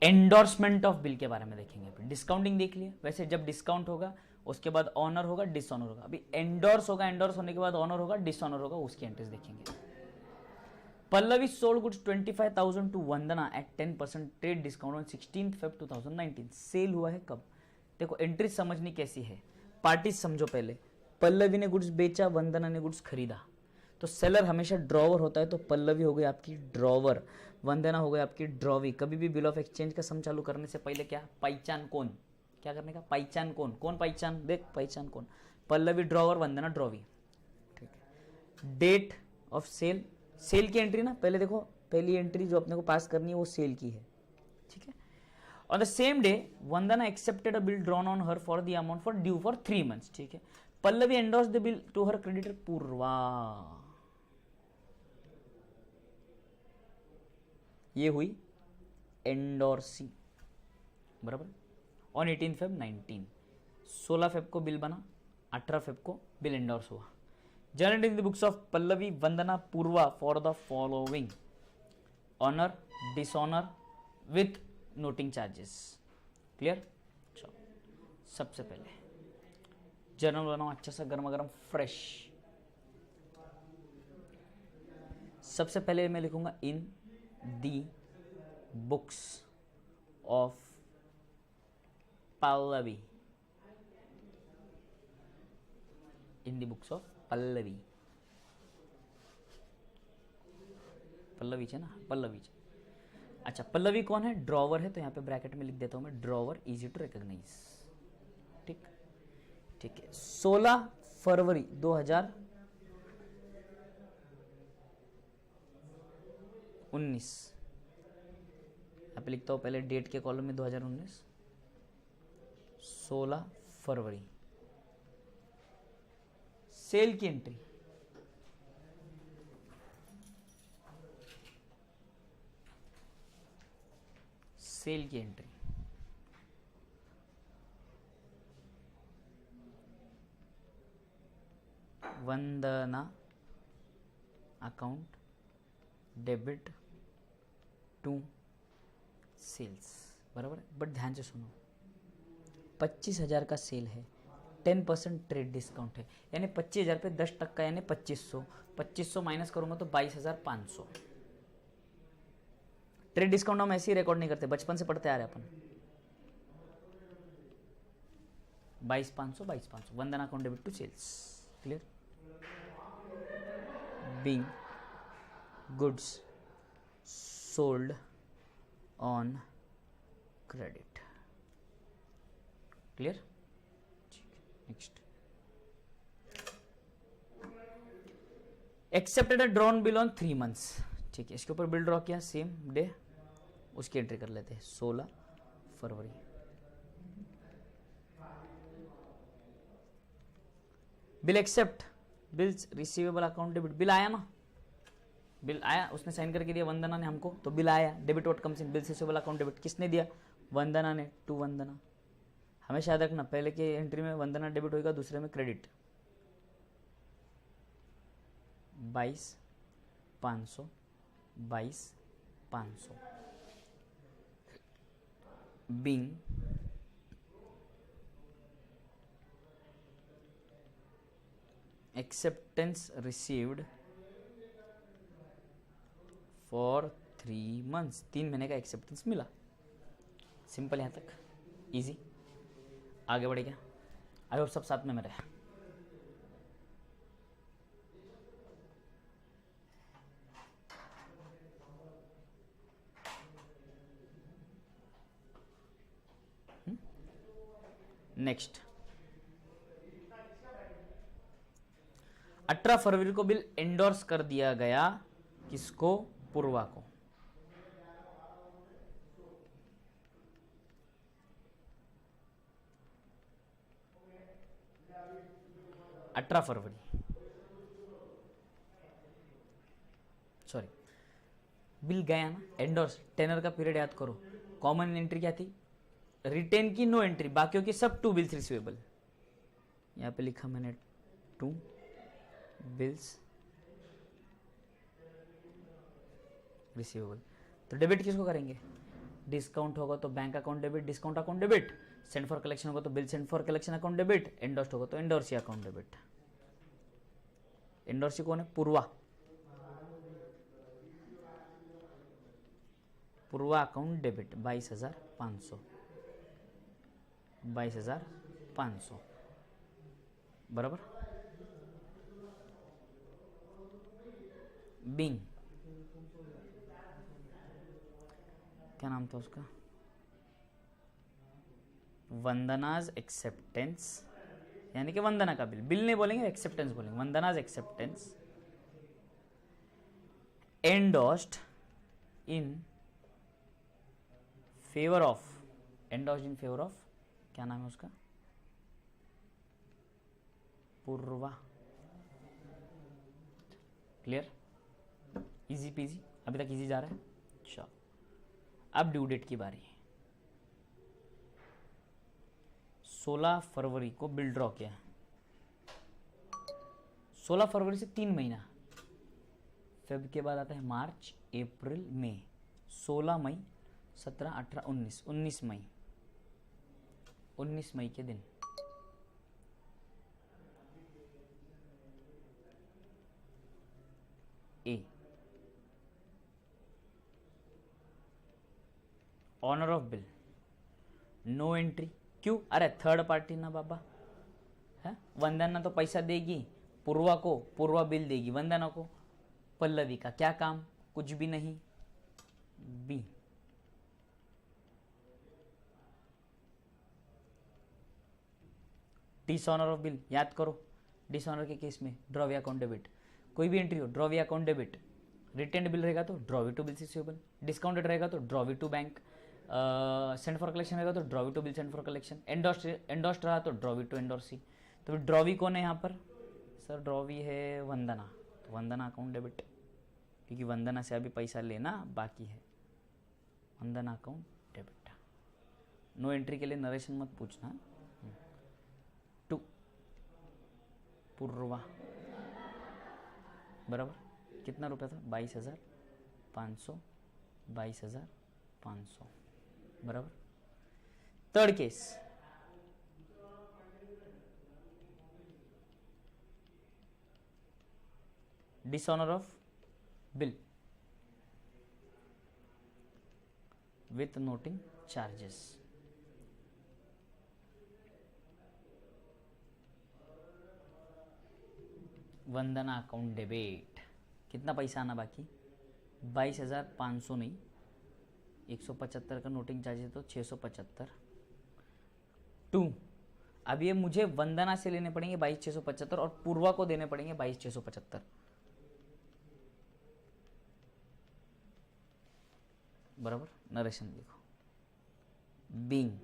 Endorsement of bill के बारे में देखेंगे। फिर डिस्काउंटिंग देख लिया, वैसे जब डिस्काउंट होगा उसके बाद ऑनर होगा, डिसऑनर होगा। अभी एंडोर्स होगा, एंडोर्स होने के बाद ऑनर होगा, डिसऑनर होगा, उसकी एंट्रीज देखेंगे। Pallavi sold goods 25,000 to Vandana at 10% trade discount on 16 Feb 2019। Sale हुआ है कब? देखो एंट्रीज समझनी कैसी है, पार्टीज समझो पहले। पल्लवी ने गुड्स बेचा, वंदना ने गुड्स खरीदा, तो सेलर हमेशा ड्रॉवर होता है। तो पल्लवी हो गई आपकी ड्रॉवर, वंदना हो गई आपकी ड्रॉवी। कभी भी बिल ऑफ एक्सचेंज का सम चालू करने से पहले क्या पहचान कौन, क्या करने का पहचान कौन, कौन पहचान, देख पहचान कौन, पल्लवी ड्रॉवर, वंदना ड्रॉवी। ठीक है। डेट ऑफ सेल, सेल की एंट्री ना पहले देखो, पहली एंट्री जो अपने को पास करनी है वो सेल की है। ठीक है। On the same day Vandana accepted a bill drawn on her for the amount for due for 3 months। ठीक है। Pallavi endorse the bill to her creditor Purva, ये हुई एंडोर्सिंग, बराबर। ऑन 18 Feb 19, 16 Feb को बिल बना, 18 Feb को बिल एंडोर्स हुआ। Generate in the books of Pallavi, Vandana, Purva for the following honour, dishonour with noting charges. Clear? चलो सबसे पहले जर्नल बनाओ अच्छा सा गर्मा गर्म फ्रेश। सबसे पहले मैं लिखूंगा in the books of Pallavi, in the books of Pallavi, Pallavi है ना, पल्लवी। अच्छा पल्लवी कौन है? ड्रॉवर है, तो यहां पे ब्रैकेट में लिख देता हूं मैं ड्रॉवर, इजी टू रिकॉग्नाइज। ठीक ठीक है। 16 फरवरी 2019, यहाँ पे लिखता हूँ पहले डेट के कॉलम में 2019, 16 फरवरी। सेल की एंट्री, सेल की entry Vandana account debit to sales, बराबर। बट ध्यान से सुनो, 25,000 का सेल है, 10% ट्रेड डिस्काउंट है, यानी 25,000 पे 10% यानी 2500, 2500 माइनस करूंगा तो 22,500। ट्रेड डिस्काउंट हम ऐसे ही रिकॉर्ड नहीं करते, बचपन से पढ़ते आ रहे अपन। 22,500, 22,500 Vandana account debit to sales. Clear? Being goods sold on credit. Clear? Next, accepted a drawn bill on 3 months। ठीक है, इसके ऊपर बिल ड्रॉ किया सेम डे, उसकी एंट्री कर लेते हैं 16 फरवरी। Bill accept, bills receivable account debit, bill आया ना, बिल आया, उसने साइन करके दिया वंदना ने हमको, तो बिल आया। Debit what comes in, bill receivable account debit किसने दिया? वंदना ने, टू वंदना। हमेशा याद रखना पहले के एंट्री में वंदना डेबिट होगा, दूसरे में credit. 22,500, 22,500 being acceptance received for 3 months, 3 महीने का एक्सेप्टेंस मिला। सिंपल, यहां तक इजी। आगे बढ़े क्या? आई होप सब साथ में मेरे। नेक्स्ट, 18 फरवरी को बिल एंडोर्स कर दिया गया, किसको? पूर्वा को। अठारह फरवरी, सॉरी, बिल गया ना, एंडोर्स, टेनर का पीरियड याद करो। कॉमन एंट्री क्या थी? रिटेन की नो एंट्री, बाकियों की सब टू बिल्स रिसीवेबल। यहां पे लिखा मैंने टू बिल्स रिसीवेबल। तो डेबिट किसको करेंगे? डिस्काउंट होगा तो bank account debit, discount account debit, send for collection होगा तो bill send for collection account debit, endorsed होगा तो एंडोर्सी अकाउंट डेबिट। एंडोर्सी कौन है? पूर्वा। पूर्वा अकाउंट डेबिट 22,500, 22,500 बराबर। बिंग, क्या नाम था उसका? वंदनाज एक्सेप्टेंस, यानी कि वंदना का बिल, बिल नहीं बोलेंगे एक्सेप्टेंस बोलेंगे, Vandana's acceptance endorsed in favour of, endorsed in favour of, क्या नाम है उसका? पूर्वा। क्लियर? इजी पीजी, अभी तक इजी जा रहा है। चलो अब ड्यू डेट की बारी है। 16 फरवरी को बिल ड्रॉ किया, 16 फरवरी से 3 महीना, फेब के बाद आता है मार्च, अप्रैल, मई, 16 मई, 17, 18, 19, 19 मई, 19 मई के दिन ए, honour of bill, no entry. क्यों? अरे थर्ड पार्टी ना बाबा है, वंदना तो पैसा देगी पूर्वा को, पूर्वा बिल देगी वंदना को, पल्लवी का क्या काम? कुछ भी नहीं। बी, डिसऑनर ऑफ बिल, याद करो डिसऑनर के केस में ड्रॉ अकाउंट डेबिट, कोई भी एंट्री हो draw account debit, retained bill रहेगा तो draw two bill receivable, discounted रहेगा तो draw two bank, send for collection रहेगा तो draw two bill send for collection, endorsed रहा तो ड्रॉ टू एंडोर्सी। तो ड्रॉवी कौन है यहाँ पर? सर ड्रॉवी है वंदना, तो वंदना अकाउंट डेबिट, क्योंकि वंदना से अभी पैसा लेना बाकी है, वंदना अकाउंट डेबिट। नो एंट्री के लिए नरेशन मत पूछना। 2 पूर्वा बराबर, कितना रुपया था? 22,500, 22,500 बराबर। Third case, dishonour of bill with noting charges, Vandana account debit, कितना पैसा आना बाकी? 22,500 नहीं, 175 का नोटिंग चार्ज है तो 675। 2, अब ये मुझे वंदना से लेने पड़ेंगे 22,675 और पूर्वा को देने पड़ेंगे 22,675 बराबर। नरेशन देखो, being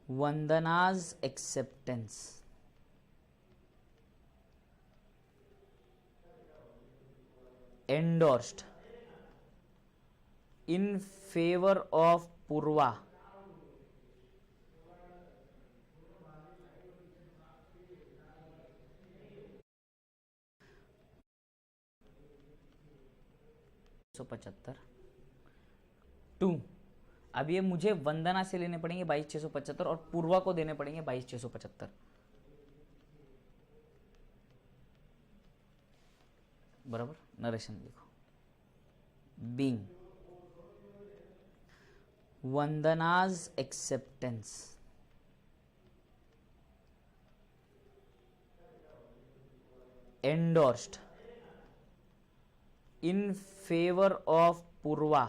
Vandana's acceptance endorsed in favor of Purva $2,675। 2, अब ये मुझे वंदना से लेने पड़ेंगे 22,675 और पूर्वा को देने पड़ेंगे 22,675 बराबर। नरेशन लिखो, being Vandana's acceptance endorsed in favor of Purva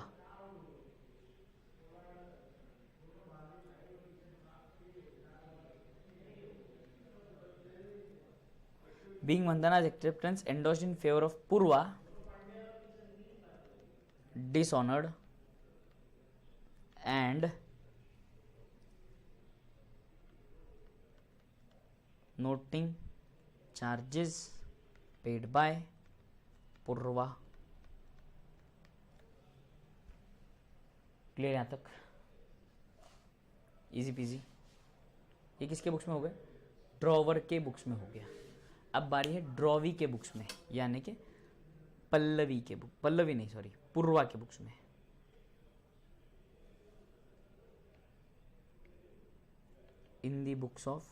being Vandana's acceptance endorsed in favor of Purva dishonored and noting charges paid by Purva। Clear यहाँ तक? Easy PG. ये किसके बुक्स में हो गए? ड्रॉवर के बुक्स में हो गया। अब बारी है ड्रॉवी के बुक्स में, यानी कि पल्लवी के बुक, पल्लवी नहीं सॉरी, पूर्वा के बुक्स में। In the books of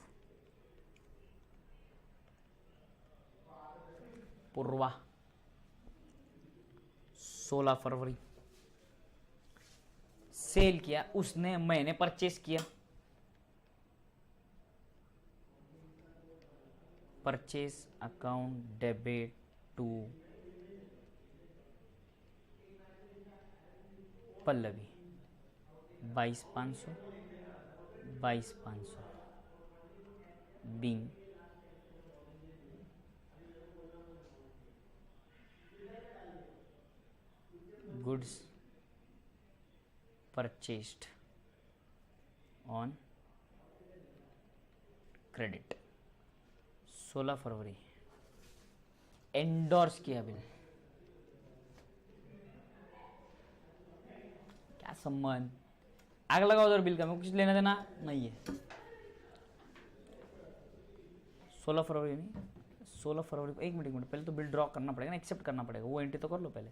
Purva 16 फरवरी सेल किया उसने, मैंने परचेस किया, purchase account debit to Pallavi 22,500 22,500 being goods purchased on credit. 16 फरवरी एंडोर्स किया बिल। क्या संबंध, आग लगाओ उधर बिल का, मैं कुछ लेना देना नहीं है। 16 फरवरी नहीं, 16 फरवरी को एक मिनट पहले तो बिल ड्रॉ करना पड़ेगा ना, एक्सेप्ट करना पड़ेगा, वो एंट्री तो कर लो पहले।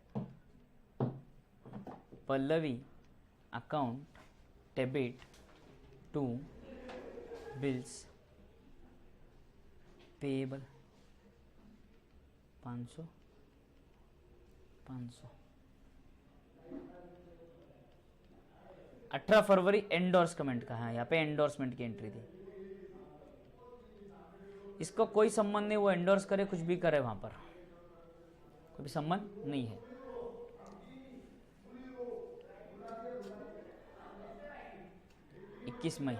Pallavi account debit to bills payable 500 18 फरवरी एंडोर्स कमेंट का है, यहाँ पे एंडोर्समेंट की एंट्री थी। इसको कोई संबंध नहीं, वो एंडोर्स करे कुछ भी करे, वहां पर कोई भी संबंध नहीं है। इक्कीस मई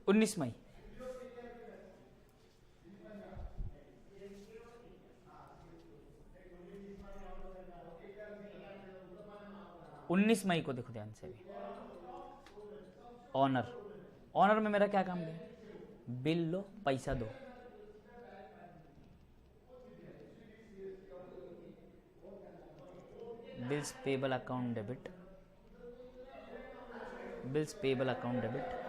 उन्नीस मई 19 मई को देखो ध्यान से भी, ऑनर, ऑनर में मेरा क्या काम है, बिल लो पैसा दो, bills payable account debit, bills payable account debit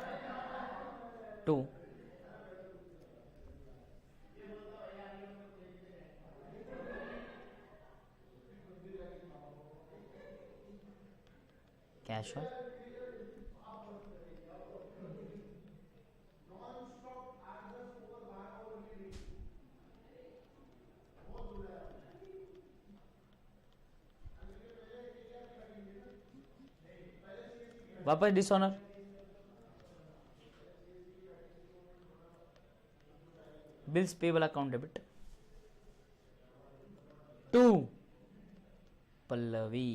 to cash और वापस dishonour, bills payable account debit to Pallavi,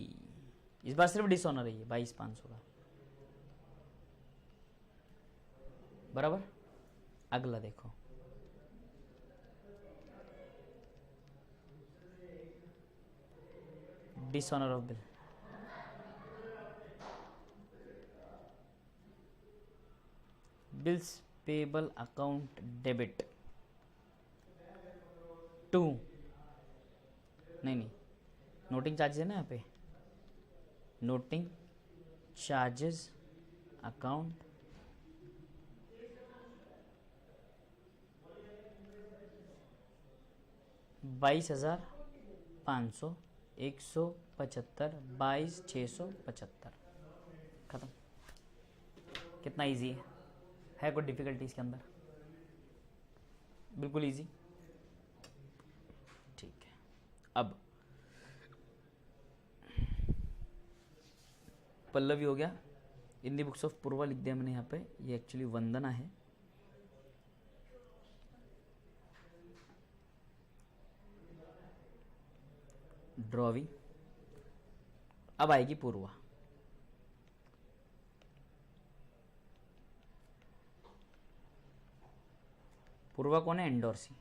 इस बार सिर्फ डिसऑनर है ये 22,500 का, बराबर। अगला देखो, dishonour of bill, bills payable account debit to, नहीं नोटिंग चार्जेस है ना यहाँ पे, नोटिंग चार्जेस अकाउंट ₹22,500 175 22,675 खत्म। कितना इजी है कोई डिफिकल्टी इसके अंदर, बिल्कुल इजी। ठीक है, अब पल्लवी हो गया, इन दी बुक्स ऑफ पूर्वा लिख दिया मैंने यहाँ पे, ये एक्चुअली वंदना है। ड्रॉवी, अब आएगी पूर्वा, पूर्वा कौन है, एंडोर्सी।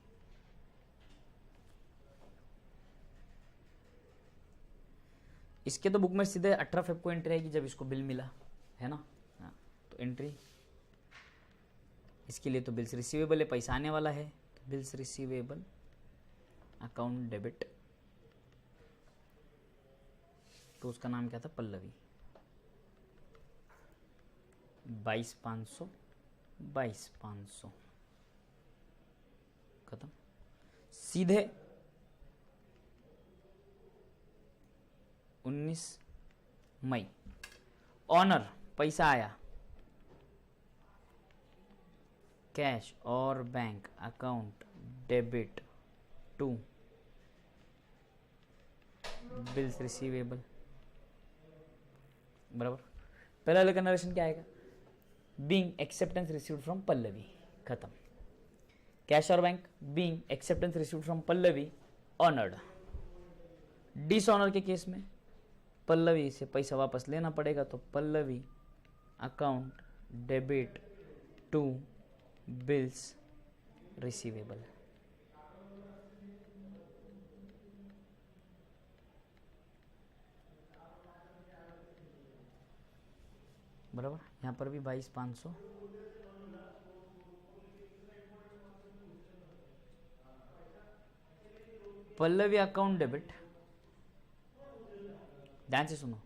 इसके तो बुक में सीधे 18 फेब को एंट्री आएगी जब इसको बिल मिला है ना, हाँ, तो एंट्री इसके लिए तो बिल्स रिसीवेबल है, पैसा आने वाला है, तो बिल्स रिसीवेबल अकाउंट डेबिट, तो उसका नाम क्या था, पल्लवी, 22,500 22,500 खत्म। सीधे 19 मई ऑनर पैसा आया, कैश और bank account debit to bills receivable, बराबर। पहला वाला का नरेशन क्या आएगा, being acceptance received from Pallavi, खत्म। कैश और bank being acceptance received from Pallavi honoured. Dishonour के केस में पल्लवी से पैसा वापस लेना पड़ेगा, तो Pallavi account debit to bills receivable. बराबर, यहां पर भी 22,500। पल्लवी अकाउंट डेबिट, ध्यान से सुनो,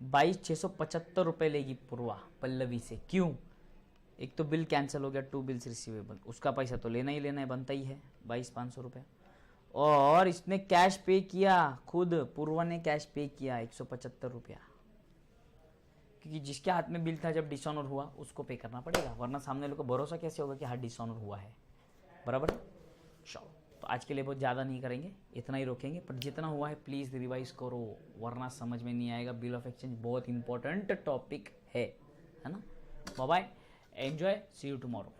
22,675 रुपए लेगी पूर्वा पल्लवी से। क्यों? एक तो बिल कैंसिल हो गया, टू बिल्स रिसीवेबल, उसका पैसा तो लेना ही लेना है, बनता ही है 22,500 रुपये। और इसने कैश पे किया, खुद पूर्वा ने कैश पे किया 175 रुपया, क्योंकि जिसके हाथ में बिल था जब डिसऑनर हुआ उसको पे करना पड़ेगा, वरना सामने लोग को भरोसा कैसे होगा कि हाँ डिसऑनर हुआ है, बराबर। चलो, तो आज के लिए बहुत ज़्यादा नहीं करेंगे, इतना ही रोकेंगे, पर जितना हुआ है प्लीज़ रिवाइज करो, वरना समझ में नहीं आएगा। बिल ऑफ एक्सचेंज बहुत इंपॉर्टेंट टॉपिक है ना। Bye bye, enjoy, see you tomorrow.